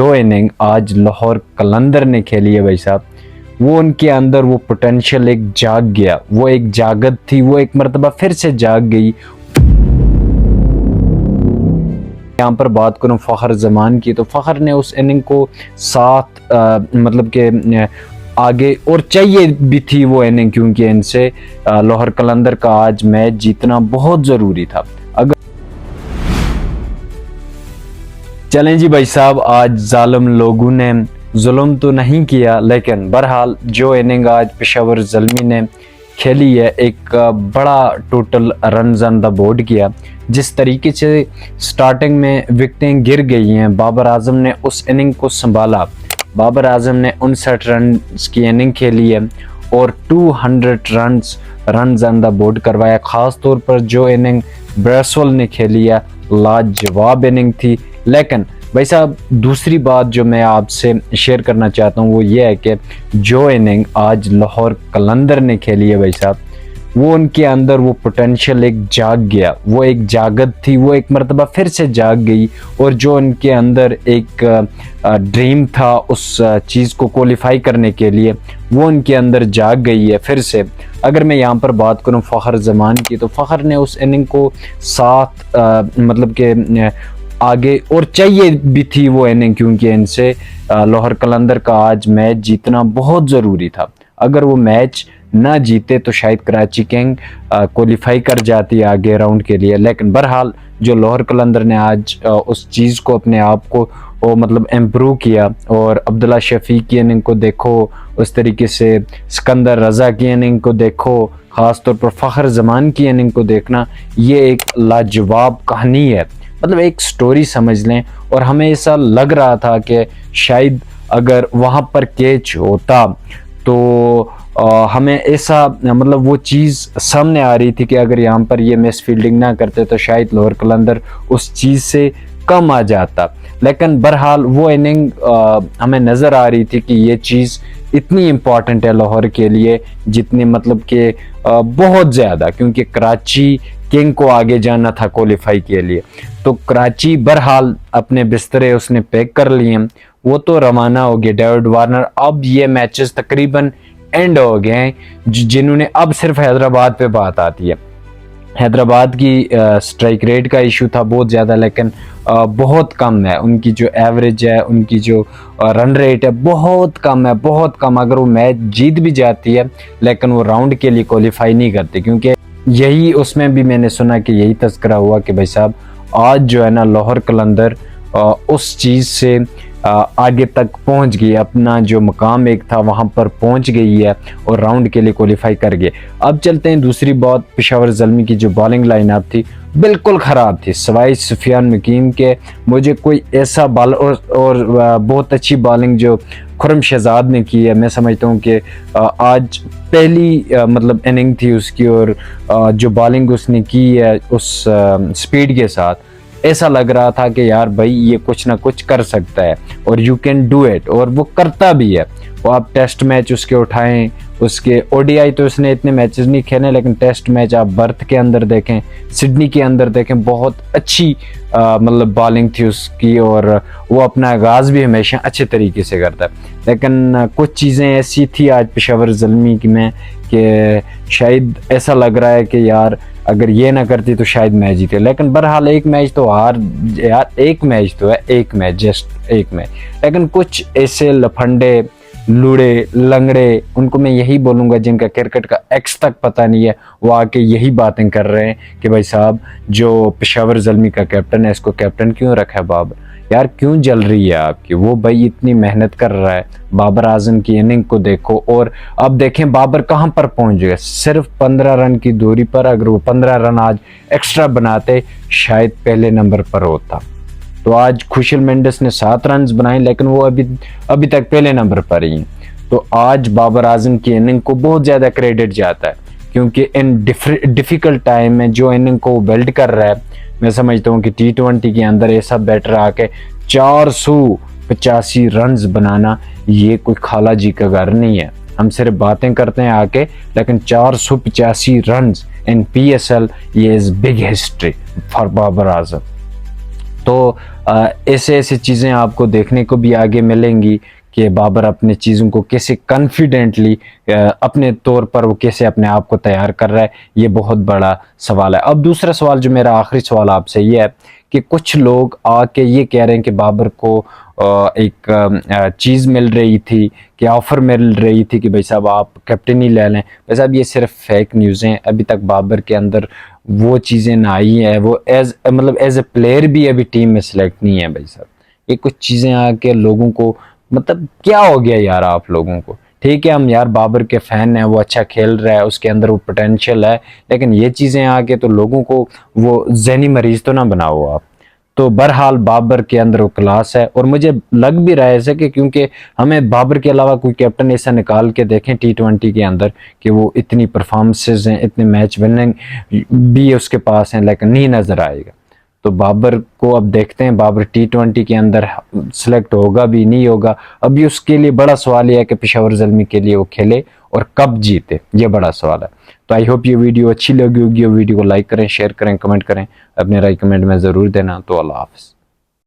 जो इनिंग आज लाहौर कलंदर ने खेली है भाई साहब, वो उनके अंदर वो पोटेंशियल एक जाग गया, वो एक जागत थी, वो एक मर्तबा फिर से जाग गई। यहाँ पर बात करूँ फ़खर ज़मान की, तो फ़खर ने उस इनिंग को साथ मतलब के आगे और चाहिए भी थी वो इनिंग, क्योंकि इनसे लाहौर कलंदर का आज मैच जीतना बहुत ज़रूरी था। अगर चलें जी भाई साहब, आज जालिम लोगों ने जुल्म तो नहीं किया, लेकिन बहरहाल जो इनिंग आज पेशावर ज़ल्मी ने खेली है, एक बड़ा total run on the board किया। जिस तरीके से स्टार्टिंग में विकेटें गिर गई हैं, बाबर आजम ने उस इनिंग को संभाला। बाबर आजम ने 59 रन की इनिंग खेली है और 200 रन ऑन द बोर्ड करवाया। ख़ास तौर पर जो इनिंग ब्रेसवेल ने खेली है, लाजवाब इनिंग थी। लेकिन भाई साहब, दूसरी बात जो मैं आपसे शेयर करना चाहता हूँ वो ये है कि जो इनिंग आज लाहौर कलंदर ने खेली है भाई साहब, वो उनके अंदर वो पोटेंशियल एक जाग गया, वो एक जागत थी, वो एक मर्तबा फिर से जाग गई। और जो उनके अंदर एक ड्रीम था उस चीज़ को क्वालिफाई करने के लिए, वो उनके अंदर जाग गई है फिर से। अगर मैं यहाँ पर बात करूँ फ़खर ज़मान की, तो फ़खर ने उस इनिंग को साथ मतलब के आगे और चाहिए भी थी वो इनिंग, क्योंकि इनसे लाहौर कलंदर का आज मैच जीतना बहुत ज़रूरी था। अगर वो मैच ना जीते तो शायद कराची किंग क्वालिफाई कर जाती आगे राउंड के लिए। लेकिन बहरहाल जो लाहौर कलंदर ने आज उस चीज़ को अपने आप को वो मतलब इम्प्रूव किया। और अब्दुल्ला शफीक की इनिंग को देखो, उस तरीके से सिकंदर रज़ा की इनिंग को देखो, ख़ास तौर पर फ़खर ज़मान की इनिंग को देखना, ये एक लाजवाब कहानी है, मतलब एक स्टोरी समझ लें। और हमें ऐसा लग रहा था कि शायद अगर वहाँ पर कैच होता तो हमें ऐसा मतलब वो चीज़ सामने आ रही थी कि अगर यहाँ पर ये मिस फील्डिंग ना करते तो शायद लाहौर कलंदर उस चीज़ से कम आ जाता। लेकिन बहरहाल वो इनिंग हमें नज़र आ रही थी कि ये चीज़ इतनी इम्पॉर्टेंट है लाहौर के लिए, जितनी मतलब कि बहुत ज़्यादा, क्योंकि कराची किंग को आगे जाना था क्वालिफाई के लिए। तो कराची बहरहाल अपने बिस्तरे उसने पैक कर लिए, वो तो रवाना हो गए डेविड वार्नर। अब ये मैचेस तकरीबन एंड हो गए हैं, जिन्होंने अब सिर्फ हैदराबाद पे बात आती है। हैदराबाद की स्ट्राइक रेट का इशू था बहुत ज़्यादा, लेकिन बहुत कम है उनकी जो एवरेज है, उनकी जो रन रेट है बहुत कम है, बहुत कम। अगर वो मैच जीत भी जाती है लेकिन वो राउंड के लिए क्वालिफाई नहीं करते, क्योंकि यही उसमें भी मैंने सुना कि यही तस्करा हुआ कि भाई साहब आज जो है ना लाहौर कलंदर उस चीज़ से आगे तक पहुंच गई, अपना जो मकाम एक था वहां पर पहुंच गई है और राउंड के लिए क्वालिफाई कर गए। अब चलते हैं दूसरी बात, पेशावर ज़ल्मी की जो बॉलिंग लाइनअप थी बिल्कुल ख़राब थी। सवाई सुफियान मकीम के मुझे कोई ऐसा बॉल और बहुत अच्छी बॉलिंग जो खुरम शहजाद ने की है, मैं समझता हूँ कि आज पहली मतलब इनिंग थी उसकी, और जो बॉलिंग उसने की है उस स्पीड के साथ, ऐसा लग रहा था कि यार भाई ये कुछ ना कुछ कर सकता है और यू कैन डू इट, और वो करता भी है। वो आप टेस्ट मैच उसके उठाएं, उसके ओडीआई तो उसने इतने मैचेस नहीं खेले, लेकिन टेस्ट मैच आप बर्थ के अंदर देखें, सिडनी के अंदर देखें, बहुत अच्छी मतलब बॉलिंग थी उसकी, और वो अपना आगाज़ भी हमेशा अच्छे तरीके से करता है। लेकिन कुछ चीज़ें ऐसी थी आज पेशावर ज़ल्मी की में कि शायद ऐसा लग रहा है कि यार अगर ये ना करती तो शायद मैच जीते। लेकिन बहरहाल एक मैच तो यार एक मैच तो है, एक मैच, जस्ट एक मैच। लेकिन कुछ ऐसे लफंडे लूड़े लंगड़े, उनको मैं यही बोलूँगा जिनका क्रिकेट का एक्स तक पता नहीं है, वो आके यही बातें कर रहे हैं कि भाई साहब जो पेशावर ज़ल्मी का कैप्टन है, इसको कैप्टन क्यों रखा है बाबर। यार क्यों जल रही है आपकी? वो भाई इतनी मेहनत कर रहा है। बाबर आजम की इनिंग को देखो, और अब देखें बाबर कहाँ पर पहुंच गए, सिर्फ 15 रन की दूरी पर। अगर वो 15 रन आज एक्स्ट्रा बनाते शायद पहले नंबर पर होता। तो आज खुशल मेंडिस ने 7 रन बनाए, लेकिन वो अभी तक पहले नंबर पर ही हैं। तो आज बाबर आजम की इनिंग को बहुत ज़्यादा क्रेडिट जाता है, क्योंकि इन डिफ़िकल्ट टाइम में जो इनिंग को बिल्ड कर रहा है, मैं समझता हूँ कि T20 के अंदर ऐसा बैटर आके 485 रन बनाना ये कोई खाला जी का घर नहीं है। हम सिर्फ बातें करते हैं आके, लेकिन 485 रन इन PSL, ये is big history for Babar Azam. तो ऐसे ऐसे चीज़ें आपको देखने को भी आगे मिलेंगी कि बाबर अपने चीज़ों को कैसे कॉन्फिडेंटली अपने तौर पर वो कैसे अपने आप को तैयार कर रहा है, ये बहुत बड़ा सवाल है। अब दूसरा सवाल जो मेरा आखिरी सवाल आपसे ये है कि कुछ लोग आके ये कह रहे हैं कि बाबर को एक चीज़ मिल रही थी, कि ऑफ़र मिल रही थी कि भाई साहब आप कैप्टन ही ले लें। भाई साहब ये सिर्फ फेक न्यूज़ हैं, अभी तक बाबर के अंदर वो चीज़ें ना आई हैं, वो एज ए प्लेयर भी अभी टीम में सिलेक्ट नहीं है भाई साहब। ये कुछ चीज़ें आके लोगों को, मतलब क्या हो गया यार आप लोगों को। ठीक है हम यार बाबर के फैन हैं, वो अच्छा खेल रहा है, उसके अंदर वो पोटेंशियल है, लेकिन ये चीज़ें आके तो लोगों को वो ज़हनी मरीज तो ना बनाओ आप। तो बहरहाल बाबर के अंदर वो क्लास है, और मुझे लग भी रहा है ऐसे कि क्योंकि हमें बाबर के अलावा कोई कैप्टन ऐसा निकाल के देखें T20 के अंदर कि वो इतनी परफॉर्मेंसेज हैं, इतने मैच विनिंग भी उसके पास हैं, लेकिन नहीं नज़र आएगा। तो बाबर को अब देखते हैं बाबर T20 के अंदर सिलेक्ट होगा भी नहीं होगा। अभी उसके लिए बड़ा सवाल यह है कि पेशावर ज़ल्मी के लिए वो खेले और कब जीते, ये बड़ा सवाल है। तो आई होप ये वीडियो अच्छी लगी होगी, वीडियो को लाइक करें, शेयर करें, कमेंट करें, अपने राय कमेंट में ज़रूर देना। तो अल्लाह हाफ़िज़।